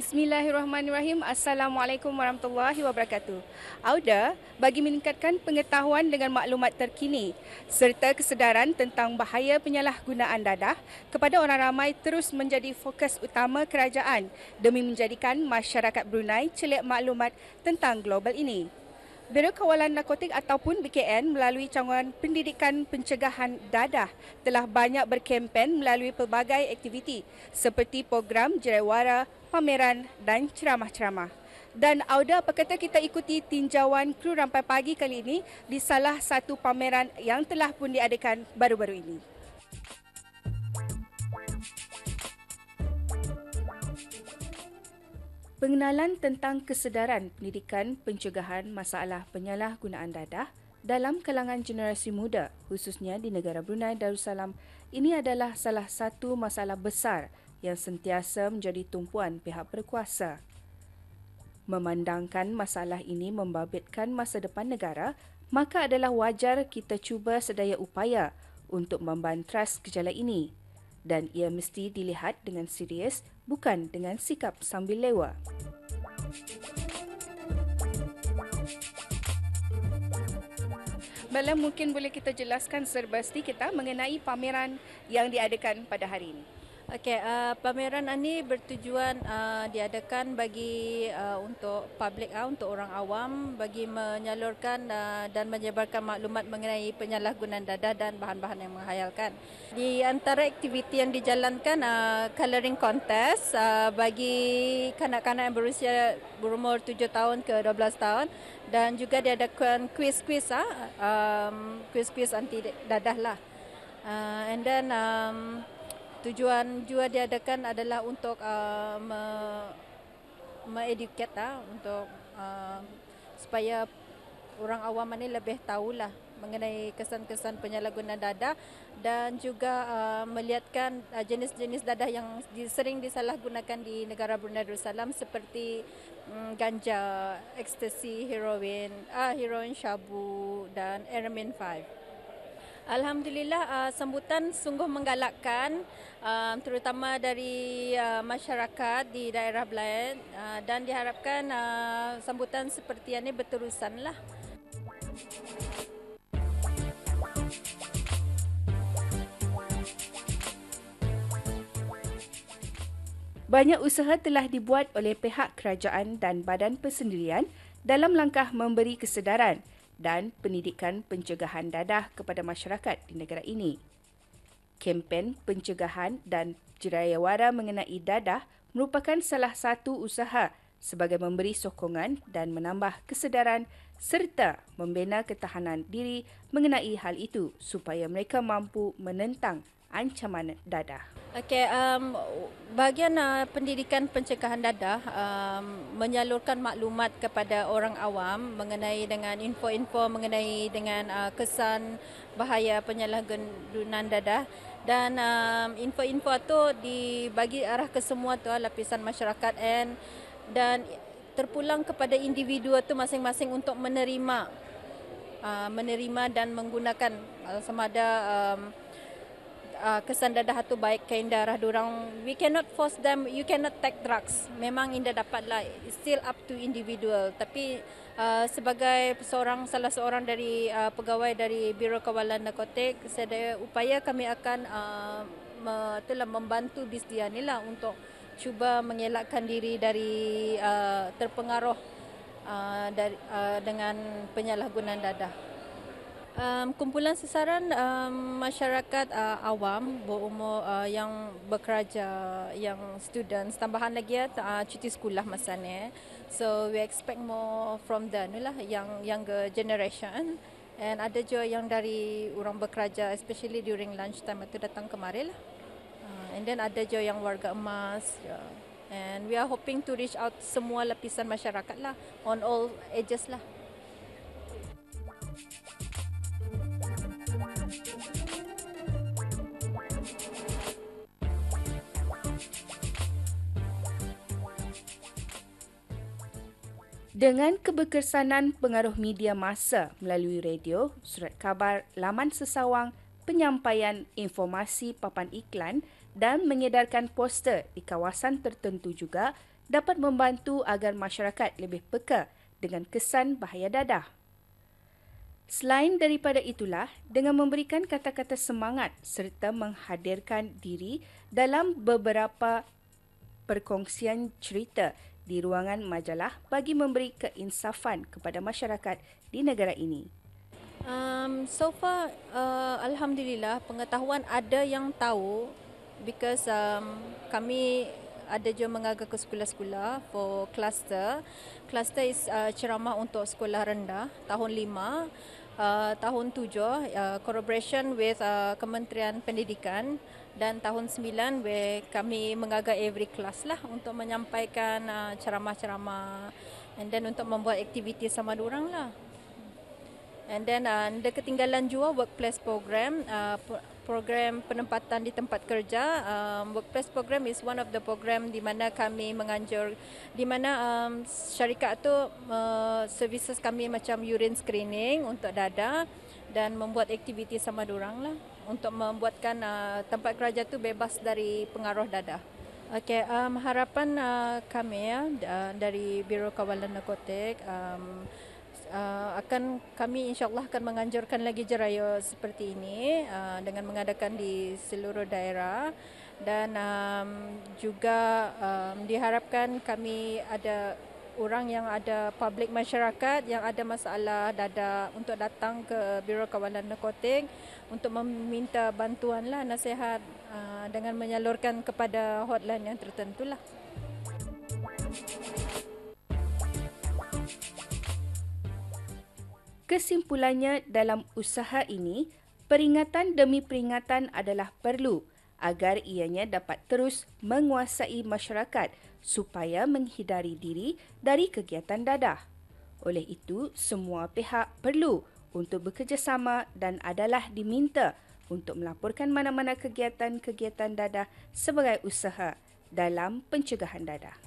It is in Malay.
Bismillahirrahmanirrahim. Assalamualaikum warahmatullahi wabarakatuh. AUDA bagi meningkatkan pengetahuan dengan maklumat terkini serta kesedaran tentang bahaya penyalahgunaan dadah kepada orang ramai terus menjadi fokus utama kerajaan demi menjadikan masyarakat Brunei celik maklumat tentang global ini. Biro Kawalan Narkotik ataupun BKN melalui cawangan pendidikan pencegahan dadah telah banyak berkempen melalui pelbagai aktiviti seperti program jeraiwara, pameran dan ceramah-ceramah. Dan AUDA apa kata kita ikuti tinjauan kru rampai pagi kali ini di salah satu pameran yang telah pun diadakan baru-baru ini. Pengenalan tentang kesedaran pendidikan pencegahan masalah penyalahgunaan dadah dalam kalangan generasi muda, khususnya di negara Brunei Darussalam, ini adalah salah satu masalah besar yang sentiasa menjadi tumpuan pihak berkuasa. Memandangkan masalah ini membabitkan masa depan negara, maka adalah wajar kita cuba sedaya upaya untuk membantras gejala ini. Dan ia mesti dilihat dengan serius, bukan dengan sikap sambil lewa. Bala, mungkin boleh kita jelaskan serba sedikit mengenai pameran yang diadakan pada hari ini. Okey, pameran ini bertujuan diadakan bagi untuk publik, untuk orang awam, bagi menyalurkan dan menyebarkan maklumat mengenai penyalahgunaan dadah dan bahan-bahan yang menghayalkan. Di antara aktiviti yang dijalankan, colouring contest bagi kanak-kanak yang berusia berumur 7 tahun ke 12 tahun, dan juga diadakan quiz-quiz anti dadah lah. And then tujuan juga diadakan adalah untuk me-educate untuk supaya orang awam ini lebih tahulah mengenai kesan-kesan penyalahgunaan dadah, dan juga melihatkan jenis-jenis dadah yang sering disalahgunakan di negara Brunei Darussalam seperti ganja, ekstasi, heroin, syabu dan Eramin 5. Alhamdulillah, sambutan sungguh menggalakkan, terutama dari masyarakat di daerah Belayan, dan diharapkan sambutan seperti ini berterusanlah. Banyak usaha telah dibuat oleh pihak kerajaan dan badan persendirian dalam langkah memberi kesedaran dan pendidikan pencegahan dadah kepada masyarakat di negara ini. Kempen pencegahan dan jeraiwara mengenai dadah merupakan salah satu usaha sebagai memberi sokongan dan menambah kesedaran serta membina ketahanan diri mengenai hal itu supaya mereka mampu menentang ancaman dadah. Okey, bahagian pendidikan pencegahan dadah menyalurkan maklumat kepada orang awam mengenai dengan info-info mengenai dengan kesan bahaya penyalahgunaan dadah, dan info-info itu dibagi arah ke semua lapisan masyarakat dan terpulang kepada individu itu masing-masing untuk menerima dan menggunakan sama ada kesan dadah tu baik ke darah diorang. We cannot force them, you cannot take drugs. Memang indah dapatlah, still up to individual. Tapi sebagai salah seorang dari pegawai dari Biro Kawalan Narkotik, sedaya upaya kami akan membantu disdia ni lah untuk cuba mengelakkan diri dari terpengaruh dengan penyalahgunaan dadah. Kumpulan sasaran masyarakat awam berumur yang bekerja, yang students, tambahan lagi cuti sekolah masa ni. So we expect more from them lah, yang younger generation, and ada juga yang dari orang bekerja, especially during lunch time itu datang kemari lah. And then ada juga yang warga emas. And we are hoping to reach out semua lapisan masyarakat lah, on all ages lah. Dengan keberkesanan pengaruh media massa melalui radio, surat khabar, laman sesawang, penyampaian informasi papan iklan dan mengedarkan poster di kawasan tertentu juga dapat membantu agar masyarakat lebih peka dengan kesan bahaya dadah. Selain daripada itulah, dengan memberikan kata-kata semangat serta menghadirkan diri dalam beberapa perkongsian cerita di ruangan majalah bagi memberi keinsafan kepada masyarakat di negara ini. So far, Alhamdulillah, pengetahuan ada yang tahu because kami ada je mengaga ke sekolah-sekolah for cluster. Cluster is ceramah untuk sekolah rendah tahun 5, tahun 7 collaboration with Kementerian Pendidikan, dan tahun 9 where kami mengaga every class lah untuk menyampaikan ceramah-ceramah and then untuk membuat aktiviti sama diorang lah. And then ada ketinggalan juga workplace program, program penempatan di tempat kerja. Workplace program is one of the program di mana kami menganjur, di mana syarikat tu services kami macam urine screening untuk dadah dan membuat aktiviti sama diorang lah untuk membuatkan tempat kerja tu bebas dari pengaruh dadah. Okey, harapan kami dari Biro Kawalan Narkotik, akan kami insyaAllah akan menganjurkan lagi jeraya seperti ini dengan mengadakan di seluruh daerah, dan juga diharapkan kami ada orang yang ada public masyarakat yang ada masalah dadah untuk datang ke Biro Kawalan Narkotik untuk meminta bantuan lah, nasihat dengan menyalurkan kepada hotline yang tertentu lah. Kesimpulannya, dalam usaha ini, peringatan demi peringatan adalah perlu agar ianya dapat terus menguasai masyarakat supaya menghindari diri dari kegiatan dadah. Oleh itu, semua pihak perlu untuk bekerjasama dan adalah diminta untuk melaporkan mana-mana kegiatan-kegiatan dadah sebagai usaha dalam pencegahan dadah.